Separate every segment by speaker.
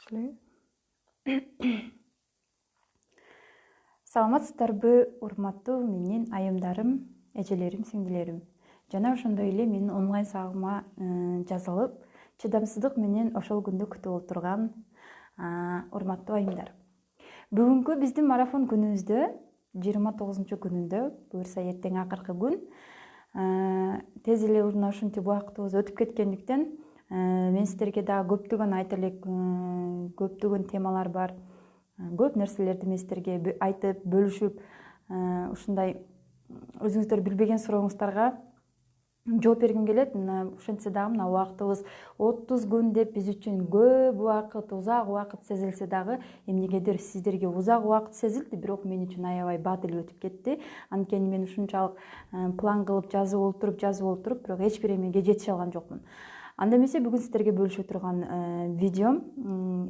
Speaker 1: Баштайлы. Саламатсыздарбы, урматтуу менин айымдарым, эжелерим, сиңдилерим. Жана ошондой эле менин онлайн сагыма жазылып, чыдамсыздык менен ошол күндү күтүп отурган урматтуу айымдар. Бүгүнкү биздин марафон күнүбүздө 29-күнүндө, буюрса эртең акыркы күн, тез эле ушинтип убактыбыз өтүп кеткендиктен мен сиздерге дагы көптөгөн айта элек көптөгөн темалар бар. Көп нерселерди мен сиздерге айтып, бөлүшүп, ушундай өзүңүздөр билбеген сурооңуздарга жооп бергим келет. Ошентсе дагы мына убактыбыз 30 күн деп биз үчүн көп убакыт, узак убакыт сезилсе дагы, эмнегедир сиздерге узак убакыт сезилди, бирок мен үчүн аябай бат эле өтүп кетти. Анткени мен ушунчалык план кылып жазып олтуруп, бирок эч бир эмеге жетише алган жокмун. Анда эмесе бүгүн сиздерге бөлүшө турган видеом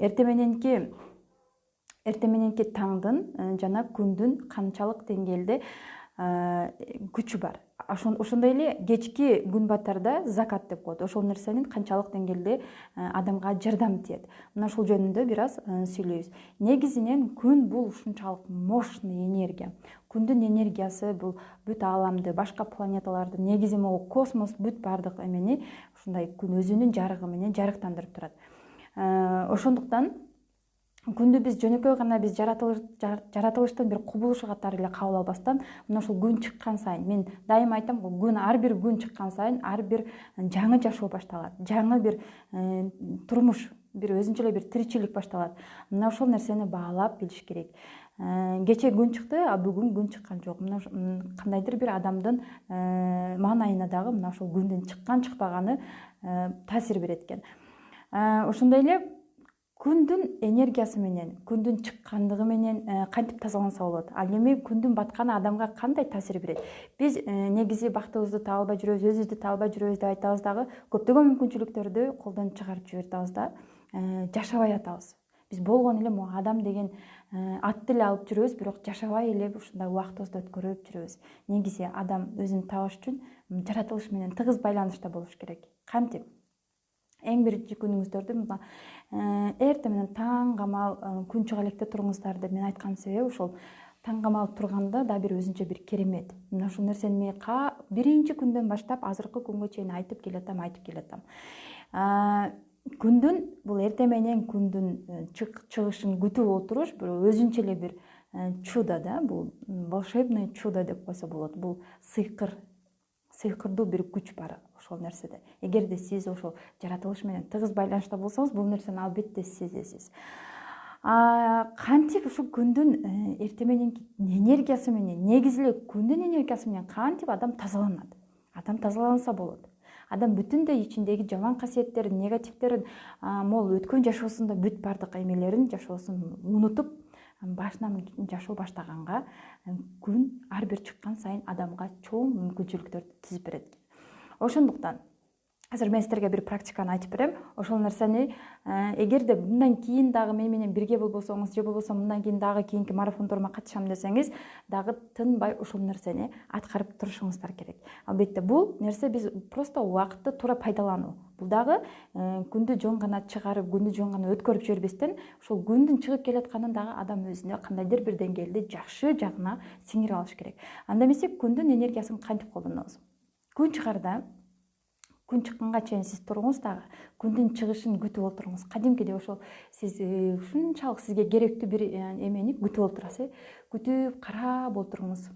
Speaker 1: эртең мененки таңдын жана күндүн канчалык деңгээлде күчү бар. Ошондой эле кечки күн батарда закат деп коет. Ошол нерсенин канчалык деңгээлде адамга жардам тиет. Мына ушул жөнүндө бир аз сүйлөйбүз. Негизинен күн бул ушунчалык мощный энергия. Күндүн энергиясы бул бүт ааламды, башка планеталарды, негизи могу космос, бүт баардык эмени ушундай күн өзүнүн жарыгы менен жарыктандырып турат. Ошондуктан күндү биз жөнөкөй гана биз жаратылыштын бир кубулушу катары эле кабыл албастан, мына ушул күн чыккан сайын, мен дайыма айтам го, ар бир күн чыккан сайын ар бир жаңы жашоо башталат, жаңы бир турмуш, бир өзүнчө эле бир тиричилик башталат. Мына ошол нерсени баалап билиш керек. Кече күн чыкты, а бүгүн күн чыккан жок. Мына кандайдыр бир адамдын маанайына дагы мына ошол күндүн чыккан-чыкпаганы таасир берет экен. Ошондой эле күндүн энергиясы менен, күндүн чыккандыгы менен кантип тазаланса болот? Ал эми күндүн батканы адамга кандай таасир берет? Биз негизи бактыбызды таба албай жүрөбүз, өзүбүздү таба албай жүрөбүз деп айтабыз дагы, көптөгөн мүмкүнчүлүктөрдү колдон чыгарып жиберип атабыз да, жашабай атабыз. Биз болгон эле могу адам деген атты эле алып жүрөбүз, бирок жашабай эле ушундай убактыбызды өткөрүп жүрөбүз. Негизи адам өзүн табыш үчүн жаратылыш менен тыгыз байланышта болуш керек. Кантип? Эң биринчи күнүңүздөрдү мына эртең менен таң камал күн чыга электе туруңуздар деп мен айткан себеби ошол. Таң камал турганда да бир өзүнчө бир керемет. Мына ушул нерсени мен биринчи күндөн баштап азыркы күнгө чейин айтып келатам. Күндүн бул эртең менен күндүн чыгышын күтүп отуруш бир өзүнчө эле бир чудо да, бул волшебное чудо деп койсо болот. Бул сыйкырдуу бир күч бар ошол нерседе. Эгерде сиз ошол жаратылыш менен тыгыз байланышта болсоңуз, бул нерсени албетте сезесиз. Кантип ушул күндүн эртең мененки энергиясы менен, негизи эле күндүн энергиясы менен кантип адам тазаланат? Адам тазаланса болот. Адам бүтүндөй ичиндеги жаман касиеттерин, негативтерин, могул өткөн жашоосунда бүт баардык эмелерин, жашоосун унутуп, башынан жашоо баштаганга күн ар бир чыккан сайын адамга чоң мүмкүнчүлүктөрдү түзүп берет. Ошондуктан азыр мен сиздерге бир практиканы айтып берем. Ошол нерсени эгерде мындан кийин дагы мен менен бирге болбосоңуз, же болбосо мындан кийин дагы кийинки марафондорума катышам десеңиз, дагы тынбай ушул нерсени аткарып турушуңуздар керек. Албетте бул нерсе биз просто убакытты туура пайдалануу. Бул дагы күндү жөн гана чыгарып, күндү жөн гана өткөрүп жибербестен, ушул күндүн чыгып келатканын дагы адам өзүнө кандайдыр бир деңгээлде жакшы жагына сиңирип алыш керек. Анда эмесе күндүн энергиясын кантип колдонобуз? Күн чыгарда, күн чыкканга чейин сиз туруңуз дагы, күндүн чыгышын күтүп олтуруңуз. Кадимкидей ошол сиз ушунчалык сизге керектүү бир эмени күтүп олтурасыз, күтүп карап олтуруңуз.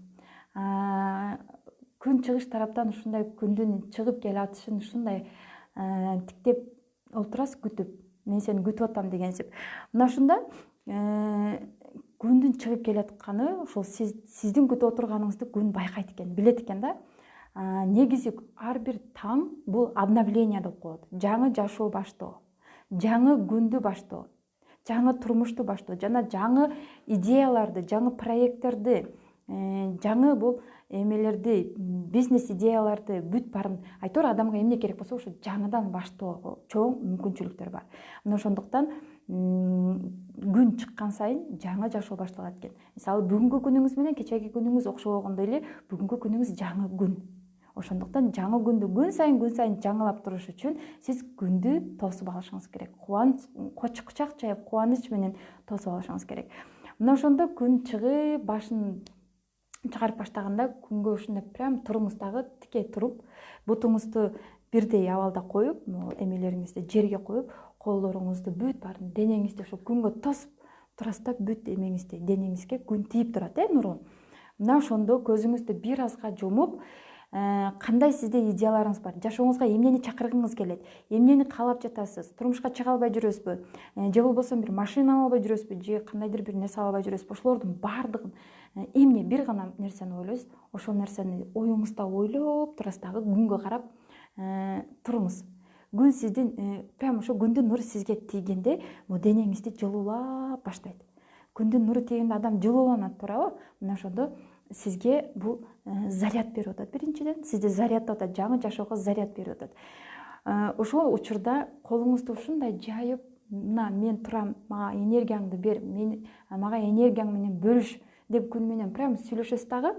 Speaker 1: Күн чыгыш тараптан ушундай күндүн чыгып келатышын ушундай тиктеп олтурасыз, күтүп. Мен сени күтүп атам дегенсип. Мына ушунда күндүн чыгып келатканы ошол сиздин күтүп отурганыңызды күн байкайт экен, билет экен да. Негизи ар бир таң бул обновление деп коет. Жаңы жашоо баштоо, жаңы күндү баштоо, жаңы турмушту баштоо, жана жаңы идеяларды, жаңы проекттерди, жаңы бул эмелерди, бизнес идеяларды бүт баарын айтор адамга эмне керек болсо ошо жаңыдан баштоого чоң мүмкүнчүлүктөр бар. Мына ошондуктан күн чыккан сайын жаңы жашоо башталат экен. Мисалы бүгүнкү күнүңүз менен кечеги күнүңүз окшобогондой эле бүгүнкү күнүңүз жаңы күн. Ошондуктан жаңы күндү күн сайын жаңылап туруш үчүн сиз күндү тосуп алышыңыз керек. Кучак жайып кубаныч менен тосуп алышыңыз керек. Мына ошондо күн чыгып башын чыгарып баштаганда күнгө ушундай прям туруңуз, дагы тике туруп, бутуңузду бирдей абалда коюп, эмелериңизди жерге коюп, колдоруңузду бүт баарын денеңизди ошо күнгө тосуп турасыз да, бүт эмеңизди денеңизге күн тийип турат, нурун. Мына ошондо көзүңүздү бир азга жумуп, кандай сизде идеяларыңыз бар, жашооңузга эмнени чакыргыңыз келет, эмнени каалап жатасыз, турмушка чыга албай жүрөсүзбү, же болбосо бир машина албай жүрөсүзбү, же кандайдыр бир нерсе албай жүрөсүзбү, ошолордун баардыгын эмне бир гана нерсени ойлойсуз, ошол нерсени оюңузда ойлоп турасыз дагы күнгө карап туруңуз. Күн сиздин прям ошо күндүн нуру сизге тийгенде денеңизди жылуулап баштайт. Күндүн нуру тийгенде адам жылууланат, туурабы? Мына ошондо сизге бул заряд берип атат. Биринчиден сизди заряддап атат, жаңы жашоого заряд берип атат. Ошол учурда колуңузду ушундай жайып, мына мен турам, мага энергияңды бер, мага энергияң менен бөлүш деп күн менен прям сүйлөшөсүз дагы,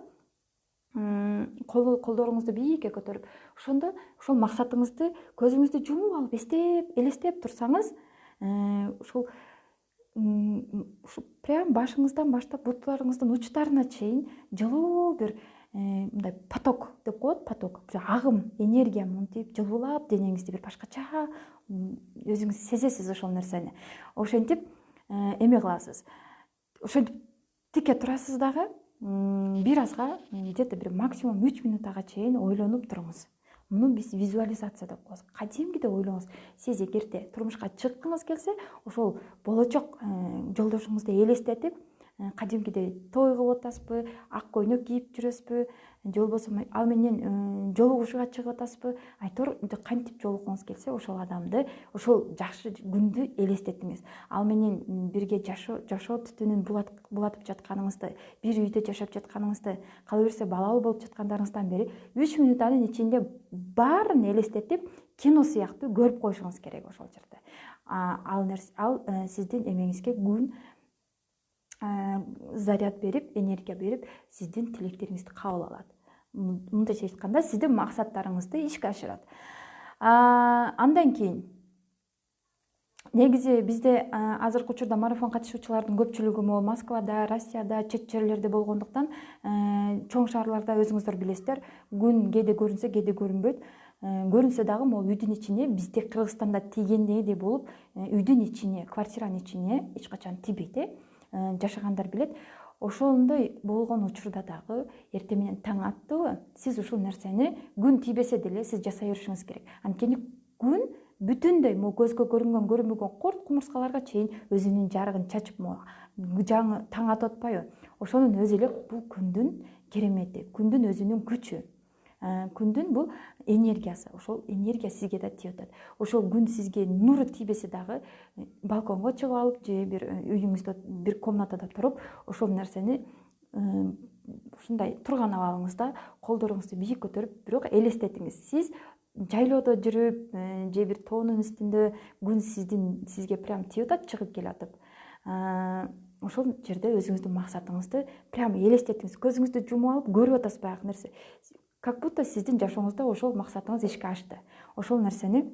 Speaker 1: колдоруңузду бийикке көтөрүп, ошондо ошол максатыңызды көзүңүздү жумуп алып элестеп турсаңыз, ушул прям башыңыздан баштап буттарыңыздын учтарына чейин жылуу бир мындай поток деп коет, поток, агым, энергия монтип жылуулап денеңизди бир башкача өзүңүз сезесиз ошол нерсени. Ошентип эме кыласыз. Ошентип тике турасыз дагы, бир азга, где-то бир максимум 3 минутага чейин ойлонуп туруңуз. Муну биз визуализация деп коебуз. Кадимгиде ойлоңуз. Сиз эгерде турмушка чыккыңыз келсе, ошол болочок жолдошуңузду элестетип, кадимгидей той кылып атасызбы, ак көйнөк кийип жүрөсүзбү, же болбосо ал менен жолугушууга чыгып атасызбы, айтор кантип жолуккуңуз келсе, ошол адамды, ошол жакшы күндү элестетиңиз. Ал менен бирге жашоо түтүнүн булатып жатканыңызды, бир үйдө жашап жатканыңызды, кала берсе балалуу болуп жаткандарыңыздан бери 3 минуттун ичинде баарын элестетип, кино сыяктуу көрүп коюшуңуз керек ошол жерде. Ал сиздин эмеңизге күн заряд берип, энергия берип, сиздин тилектериңизди кабыл алат. Мындайча айтканда, сиздин максаттарыңызды ишке ашырат. Андан кийин негизи бизде азыркы учурда марафон катышуучулардын көпчүлүгү могу Москвада, Россияда, чет жерлерде болгондуктан, чоң шаарларда өзүңүздөр билесиздер, күн кээде көрүнсө, кээде көрүнбөйт. Көрүнсө дагы могу үйдүн ичине, бизде Кыргызстанда тийгендей болуп, үйдүн ичине, квартиранын ичине эч качан тийбейт. Жашагандар билет. Ошондой болгон учурда дагы эртең менен таң аттыбы, сиз ушул нерсени күн тийбесе деле сиз жасай беришиңиз керек. Анткени күн бүтүндөй көзгө көрүнгөн, көрүнбөгөн корт кумурскаларга чейин өзүнүн жарыгын чачып, жаңы таң атып атпайбы? Ошонун өзү эле бул күндүн керемети, күндүн өзүнүн күчү. Күндүн бул энергиясы, ошол энергия сизге да тийип атат. Ошол күн сизге нуру тийбесе дагы, балконго чыгып алып, же бир үйүңүздө бир комнатада туруп, ошол нерсени ушундай турган абалыңызда колдоруңузду бийик көтөрүп, бирок элестетиңиз. Сиз жайлоодо жүрүп, же бир тоонун үстүндө күн сизге прям тийип атат, чыгып келатып. Ошол жерде өзүңүздүн максатыңызды прям элестетиңиз. Көзүңүздү жумуп алып көрүп атасыз баягы нерсе. Как будто сиздин жашооңузда ошол максатыңыз ишке ашты. Ошол нерсени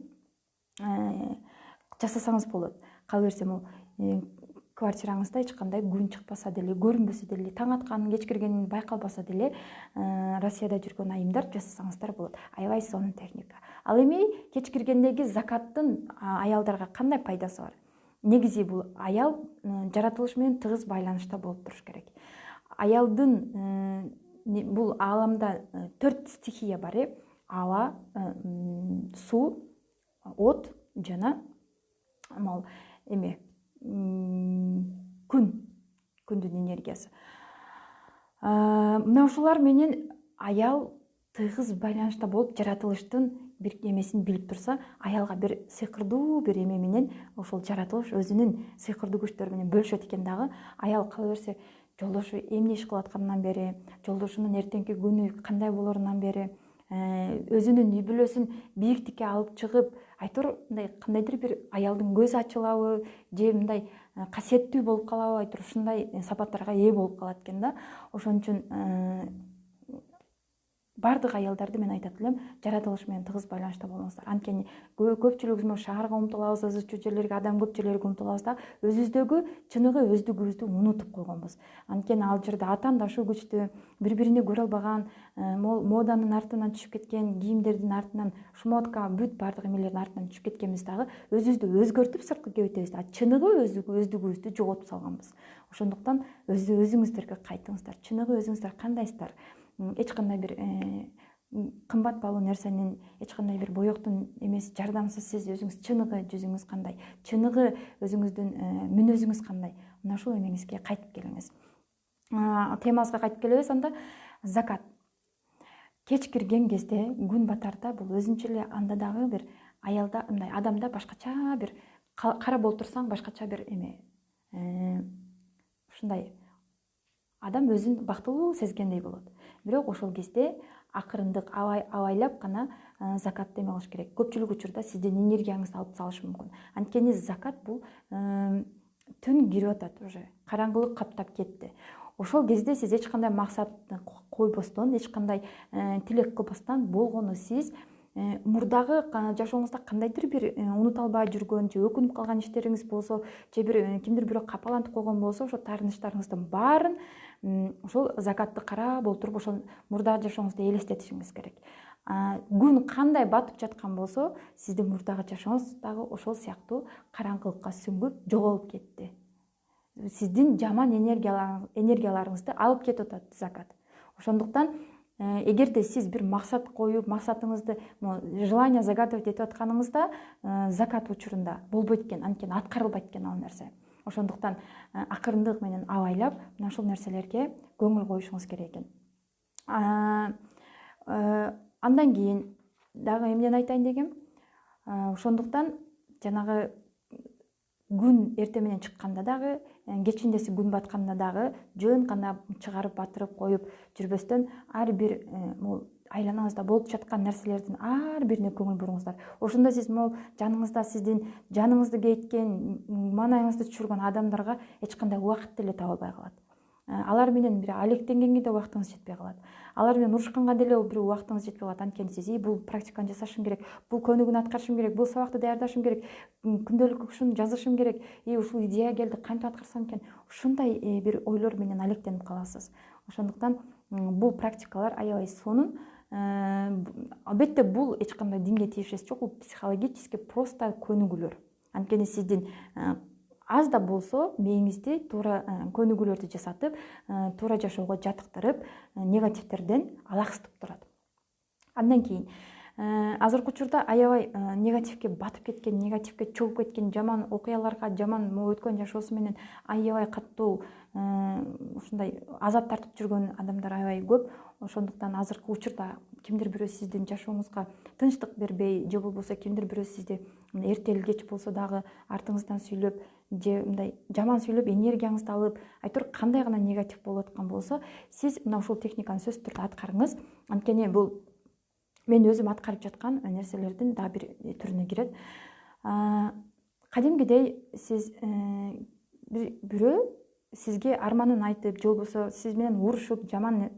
Speaker 1: жасасаңыз болот. Кала берсе, квартираңызда эч кандай күн чыкпаса деле, көрүнбөсө деле, таң атканын, кеч киргенин байкалбаса деле, Россияда жүргөн айымдар жасасаңыздар болот. Аябай сонун техника. Ал эми кеч киргендеги закаттын аялдарга кандай пайдасы бар? Негизи бул аял жаратылыш менен тыгыз байланышта болуп туруш керек. Аялдын бул ааламда 4 стихия бар, аба, суу, от жана күндүн энергиясы. Мына ушулар менен аял тыгыз байланышта болуп, жаратылыштын бир эмесин билип турса, аялга бир сыйкырдуу бир эме менен ошол жаратылыш өзүнүн сыйкырдуу күчтөрү менен бөлүшөт экен дагы. Аял кала берсе, жолдошу эмне иш кылып атканынан бери, жолдошунун эртеңки күнү кандай болорунан бери, өзүнүн үй бүлөсүн бийиктикке алып чыгып, айтор мындай кандайдыр бир аялдын көзү ачылабы, же мындай касиеттүү болуп калабы, айтор ушундай сапаттарга ээ болуп калат экен да. Ошон үчүн бардык аялдарды мен айтат элем, жаратылыш менен тыгыз байланышта болуңуздар. Анткени көпчүлүгүбүз шаарга умтулабыз, ызы чуу жерлерге, адам көп жерлерге умтулабыз да өзүбүздөгү чыныгы өздүгүбүздү унутуп койгонбуз. Анткени ал жерде атаандашу күчтүү, бири-бирине көрө албаган, моданын артынан түшүп кеткен, кийимдердин артынан, шмотка, бүт бардык эмелердин артынан түшүп кеткенбиз дагы өзүбүздү өзгөртүп сырткы кебетебиз да, чыныгы өздүгүбүздү жоготуп салганбыз. Ошондуктан өзүңүздөргө кайтыңыздар. Чыныгы өзүңүздөр кандайсыздар? Эч кандай бир кымбат баалуу нерсенин, эч кандай бир боектун эмеси жардамсыз сиз өзүңүз чыныгы жүзүңүз кандай, чыныгы өзүңүздүн мүнөзүңүз кандай, мына ушул эмеңизге кайтып келиңиз. Темабызга кайтып келебиз. Анда закат. Кеч кирген кезде, күн батарда бул өзүнчө эле анда дагы бир аялда, мындай адамда башкача бир карап отурсаң башкача бир эме, ушундай адам өзүн бактылуу сезгендей болот. Бирок ошол кезде акырындык абайлап гана закатты эме кылыш керек. Көпчүлүк учурда сиздин энергияңызды алып салышы мүмкүн. Анткени закат бул түн кирип атат, уже караңгылык каптап кетти. Ошол кезде сиз эч кандай максатты койбостон, эч кандай тилек кылбастан болгону сиз мурдагы жашооңузда кандайдыр бир унута албай жүргөн же өкүнүп калган иштериңиз болсо, же бир кимдир бирөө капалантып койгон болсо, ошо таарынычтарыңыздын баарын ошол закатты карап отуруп ошол мурдагы жашооңузду элестетишиңиз керек. Күн кандай батып жаткан болсо, сиздин мурдагы жашооңуз дагы ошол сыяктуу караңгылыкка сүңгүп жоголуп кетти. Сиздин жаман энергияларыңызды алып кетип атат закат. Ошондуктан эгерде сиз бир максат коюп, максатыңызды желание загадывать этип атканыңызда закат учурунда болбойт экен, анткени аткарылбайт экен ал нерсе. Ошондуктан акырындык менен абайлап мына ушул нерселерге көңүл коюшуңуз керек экен. Андан кийин дагы эмнени айтайын дегем? Ошондуктан жанагы күн эртең менен чыкканда дагы, кечиндеси күн батканда дагы жөн гана чыгарып батырып коюп жүрбөстөн ар бир айланаңызда болуп жаткан нерселердин ар бирине көңүл буруңуздар. Ошондо сиз жаныңызда сиздин жаныңызды кейткен, маанайыңызды түшүргөн адамдарга эч кандай убакыт деле таба албай калат. Алар менен бир алектенгенге да убактыңыз жетпей калат. Алар менен урушканга деле бир убактыңыз жетпей калат. Анткени сиз бул практиканы жасашым керек, бул көнүгүүнү аткарышым керек, бул сабакты даярдашым керек, күндөлүк ушуну жазышым керек, ушул идея келди, кантип аткарсам экен? Ушундай бир ойлор менен алектенип каласыз. Ошондуктан бул практикалар аябай сонун. Албетте бул эч кандай динге тиешеси жок, бул психологически просто көнүгүүлөр. Анткени сиздин аз да болсо мээңизди туура көнүгүүлөрдү жасатып, туура жашоого жатыктырып, негативтерден алаксытып турат. Андан кийин азыркы учурда аябай негативге батып кеткен, негативге чогуп кеткен, жаман окуяларга, жаман өткөн жашоосу менен аябай каттуу ушундай азап тартып жүргөн адамдар аябай көп. Ошондуктан азыркы учурда кимдир бирөө сиздин жашооңузга тынчтык бербей, же болбосо кимдир бирөө сизди эртели кеч болсо дагы артыңыздан сүйлөп, же мындай жаман сүйлөп, энергияңызды алып, айтор кандай гана негатив болуп аткан болсо, сиз мына ушул техниканы сөзсүз түрдө аткарыңыз. Анткени бул мен өзүм аткарып жаткан нерселердин дагы бир түрүнө кирет. Кадимкидей сиз бирөө сизге арманын айтып, же болбосо сиз менен урушуп, жаман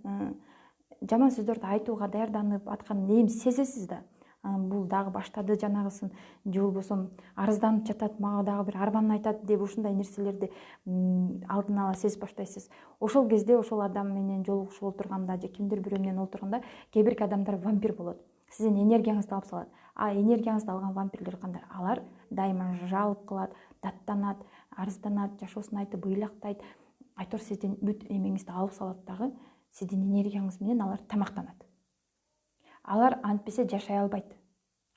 Speaker 1: сөздөрдү айтууга даярданып атканын эми сезесиз да. Бул дагы баштады жанагысын, же болбосо арызданып жатат, мага дагы бир арманын айтат деп ушундай нерселерди алдын ала сезип баштайсыз. Ошол кезде ошол адам менен жолугушуп отурганда же кимдир бирөө менен отурганда кээ бирки адамдар вампир болот. Сиздин энергияңызды алып салат. Энергияңызды алган вампирлер кандай? Алар дайыма жалып кылат, даттанат, арызданат, жашоосун айтып ыйлактайт. Айтор сиздин бүт эмеңизди алып салат дагы сиздин энергияңыз менен алар тамактанат. Алар антпесе жашай албайт.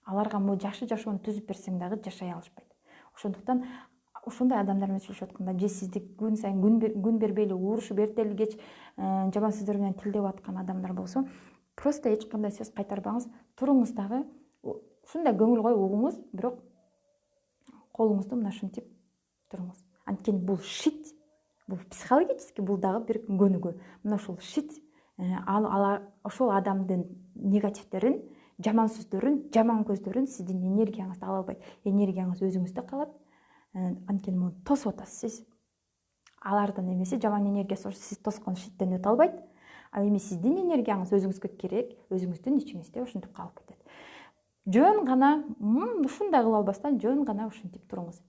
Speaker 1: Аларга жакшы жашоону түзүп берсең дагы жашай алышпайт. Ошондуктан ошондой адамдар менен сүйлөшүп атканда, же сизди күн сайын күн бербей эле урушуп, эртели кеч жаман сөздөр менен тилдеп аткан адамдар болсо, просто эч кандай сөз кайтарбаңыз, туруңуз дагы ушундай көңүл коюп угуңуз, бирок колуңузду мына ушинтип туруңуз. Анткени бул шит, бул психологически бул дагы бир көнүгүү. Мына ушул шит ошол адамдын негативтерин, жаман сөздөрүн, жаман көздөрүн сиздин энергияңызды ала албайт. Энергияңыз өзүңүздө калат. Анткени муну тосуп атасыз сиз. Алардын эмеси жаман энергиясы сиз тоскон шиттен өтө албайт. ал эми сиздин энергияңыз өзүңүзгө керек, өзүңүздүн ичиңизде ушинтип калып кетет. Жөн гана ушундай кыла албастан жөн гана ушинтип туруңуз.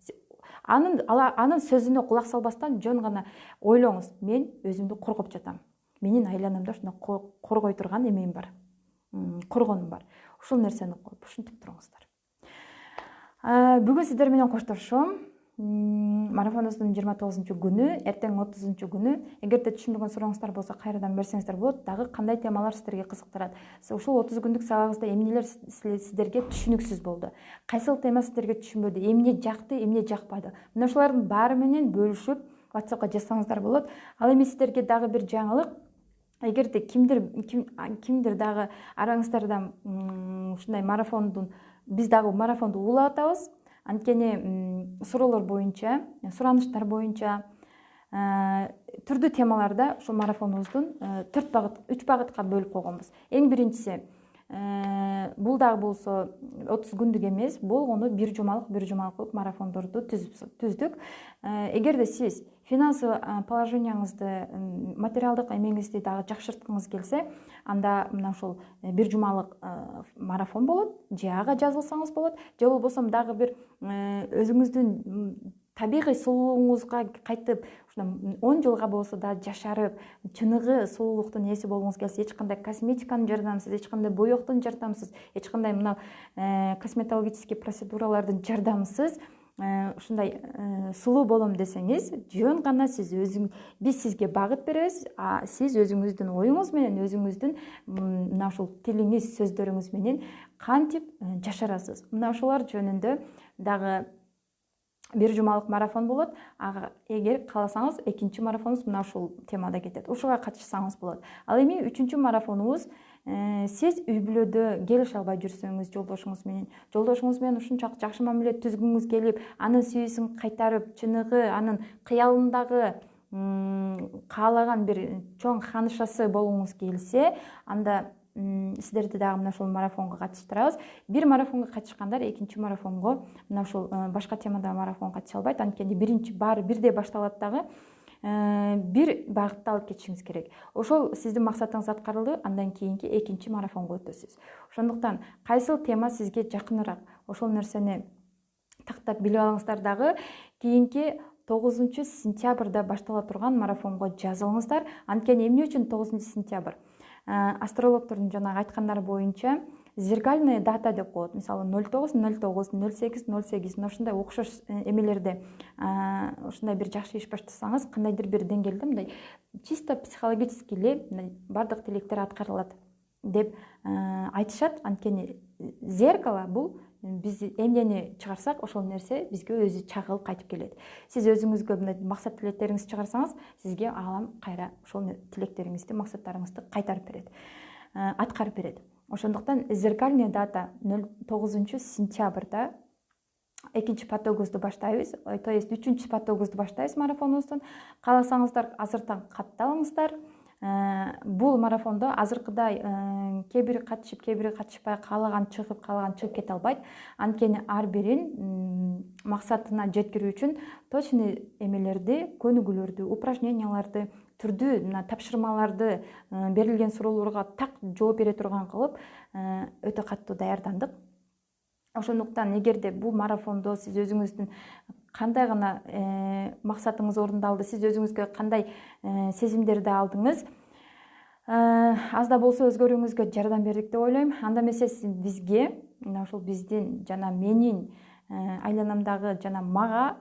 Speaker 1: Анын сөзүнө кулак салбастан жөн гана ойлоңуз, мен өзүмдү коргоп жатам. Менин айланамда ушундай коргой турган эмем бар, коргонум бар. Ушул нерсени коюп ушинтип туруңуздар. Бүгүн сиздер менен коштошом. Марафонубуздун 29-күнү, эртең 30-күнү. Эгерде түшүнбөгөн сурооңуздар болсо, кайрадан берсеңиздер болот. Дагы кандай темалар сиздерге кызыктырат? Ушул 30 күндүк сабагыңызда эмнелер сиздерге түшүнүксүз болду? Кайсыл тема сиздерге түшүнбөдү? Эмне жакты, эмне жакпады? Мына ушулардын баары менен бөлүшүп, WhatsAppка жазсаңыздар болот. Ал эми сиздерге дагы бир жаңылык. Эгерде кимдир дагы араңыздардан ушундай биз дагы марафонду улап атабыз. Анткени суроолор боюнча, сураныштар боюнча түрдүү темаларда ушул марафонубуздун 3 багытка бөлүп койгонбуз. Эң биринчиси, бул дагы болсо 30 күндүк эмес, болгону бир жумалык марафондорду түздүк. Эгерде сиз финансовый положенияңызды, материалдык эмеңизди дагы жакшырткыңыз келсе, анда мына ушул бир жумалык марафон болот, же ага жазылсаңыз болот, же болбосо дагы бир өзүңүздүн табигый сулуулугуңузга кайтып, 10 жылга болсо да жашарып, чыныгы сулуулуктун ээси болгуңуз келсе, эч кандай косметиканын жардамсыз, эч кандай боёктун жардамсыз, эч кандай мына косметологический процедуралардын жардамсыз ушундай сулуу болом десеңиз, жөн гана биз сизге багыт беребиз, сиз өзүңүздүн оюңуз менен, өзүңүздүн мына ушул тилиңиз, сөздөрүңүз менен кантип жашарасыз. Мына ушулар жөнүндө дагы бир жумалык марафон болот. Ага эгер кааласаңыз, экинчи марафонубуз мына ушул темада кетет. Ушуга катышсаңыз болот. Ал эми үчүнчү марафонубуз сиз үй бүлөдө келише албай жүрсөңүз, жолдошуңуз менен ушунчалык жакшы мамиле түзгүңүз келип, анын сүйүүсүн кайтарып, чыныгы анын кыялындагы каалаган бир чоң ханышасы болгуңуз келсе, анда сиздерди дагы мына ушул марафонго катыштырабыз. Бир марафонго катышкандар экинчи марафонго, мына ушул башка темадагы марафонго катыша албайт. Анткени биринчи баары бирдей башталат дагы. Бир багытта алып кетишиңиз керек. Ошол сиздин максатыңыз аткарылды, андан кийинки экинчи марафонго өтөсүз. Ошондуктан кайсыл тема сизге жакыныраак, ошол нерсени тактап билип алыңыздар. Дагы кийинки 9 сентябрда баштала турган марафонго жазылыңыздар. Анткени эмне үчүн 9 сентябрь? Астрологтордун жанагы айткандары боюнча зеркальная дата деп коет. Мисалы 09-09, 08-08, ушундай окшош эмелерде ушундай бир жакшы иш баштасаңыз, кандайдыр бир деңгээлде мындай чисто психологически эле бардык тилектер аткарылат деп айтышат. Анткени зеркало бул биз эмнени чыгарсак, ошол нерсе бизге өзү чагылып кайтып келет. Сиз өзүңүзгө мындай максат тилектериңизди чыгарсаңыз, сизге алам кайра ошол тилектериңизди, максаттарыңызды кайтарып берет, аткарып берет. Ошондуктан зеркальная дата 9 сентябрда экинчи потогубузду баштайбыз, то есть 3-чү потогубузду баштайбыз марафонубуздун. Кааласаңыздар, азыртан катталыңыздар. Бул марафондо азыркыдай кээ бири катышып, кээ бири катышпай, каалаган чыгып кете албайт. Анткени ар бирин максатына жеткирүү үчүн точный эмелерди, көнүгүүлөрдү, упражненияларды, түрдүү мына тапшырмаларды, берилген суроолорго так жооп бере турган кылып өтө катуу даярдандык. Ошондуктан эгерде бул марафондо сиз өзүңүздүн кандай гана максатыңыз орундалды, сиз өзүңүзгө кандай сезимдерди алдыңыз, аз да болсо өзгөрүүңүзгө жардам бердик деп ойлойм. Анда эмесе бизге, мына ушул биздин жана менин айланамдагы жана мага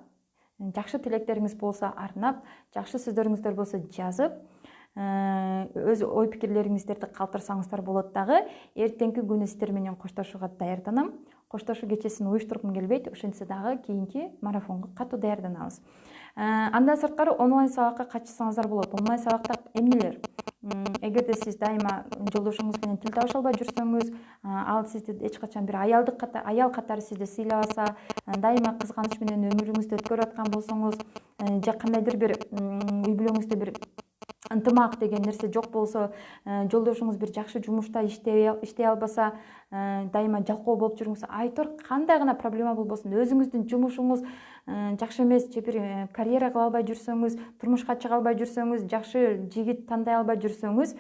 Speaker 1: жакшы тилектериңиз болсо арнап, жакшы сөздөрүңүздөр болсо жазып, өз ой пикирлериңиздерди калтырсаңыздар болот. Дагы эртеңки күнү сиздер менен коштошууга даярданам. Коштошуу кечесин уюштургум келбейт, ошентсе дагы кийинки марафонго катуу даярданабыз. Андан сырткары онлайн сабакка катышсаңыздар болот. Онлайн сабакта эмнелер? Эгерде сиз дайыма жолдошуңуз менен тил табыша албай жүрсөңүз, ал сизди эч качан бир аял катары сизди сыйлабаса, дайыма кызганыч менен өмүрүңүздү өткөрүп аткан болсоңуз, же кандайдыр бир үй бүлөңүздө бир ынтымак деген нерсе жок болсо, жолдошуңуз бир жакшы жумушта иштей албаса, дайыма жалкоо болуп жүрүңүз, айтор кандай гана проблема болбосун, өзүңүздүн жумушуңуз жакшы эмес, же бир карьера кыла албай жүрсөңүз, турмушка чыга албай жүрсөңүз, жакшы жигит тандай албай жүрсөңүз,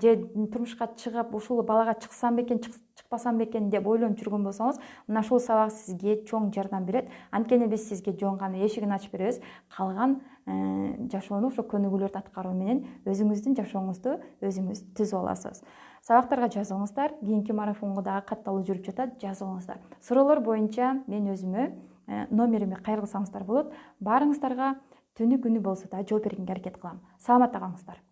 Speaker 1: же турмушка чыгып ушул балага чыксам бекен чыкпасам бекен деп ойлонуп жүргөн болсоңуз, мына ушул сабак сизге чоң жардам берет. Анткени биз сизге жөн гана эшигин ачып беребиз. Калган жашоону ошо көнүгүүлөрдү аткаруу менен өзүңүздүн жашооңузду өзүңүз түзүп аласыз. Сабактарга жазылыңыздар. Кийинки марафонго дагы катталуу жүрүп жатат. Жазылыңыздар. Суроолор боюнча мен өзүмө номериме кайрылсаңыздар болот. Баарыңыздарга түнү күнү болсо да жооп бергенге аракет кылам. Саламатта калыңыздар.